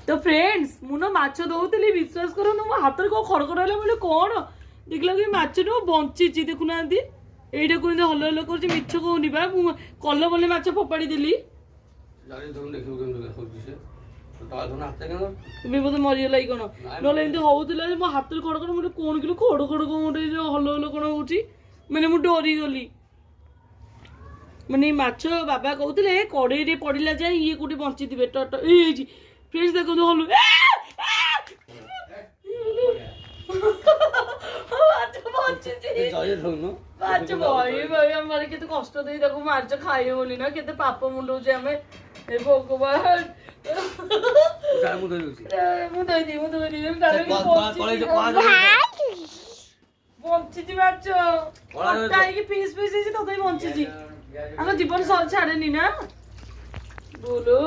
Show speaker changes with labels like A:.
A: तो फ्रेंड्स मुनो माछ दौली विश्वास करନ୍ତୁ ମୋ ହାତରେ କଣ ଖଡଖଡ ହେଲା ବୋଲି କଣ ଦେଖିଲା କି ମାଛ ନ ବଞ୍ଚିଛି ଦେଖୁନାହାନ୍ତି ଏଇଟା କୁହନ୍ତି ହଲ ହଲ କରୁଛି ମିଛ କହୁନି ବା ମୁଁ କଲ ବଲେ ମାଛ ଫୋପାଡ଼ି ଦେଲି ବିପଦ ମରିଗଲା କି କଣ ନହେଲେ ଏମିତି ହଉଥିଲା ଯେ ମୋ ହାତରେ ଖଡଖଡ ମାନେ କଣ କିଲୋ ଖଡଖଡ କଣ ଗୋଟେ ହଲ ହଲ କଣ ହଉଛି ମାନେ ମୁଁ ଡରିଗଲି ମାନେ ମାଛ ବାବା କହୁଥିଲେ କଡେଇରେ ପଡିଲା ଯାଏ ଇଏ କୋଉଠି ବଞ୍ଚିଥିବେ ଟଟ ଏଇ फ्रेंड्स देखो तो हलू केते कष्ट दे देखो मार्च खाई बोली ना केते पाप मुंडो जे हमें हे भगवान मु दई बंची मार्च पीस पीस तो बंची आम जीवन छाड़ेनी ना बोलो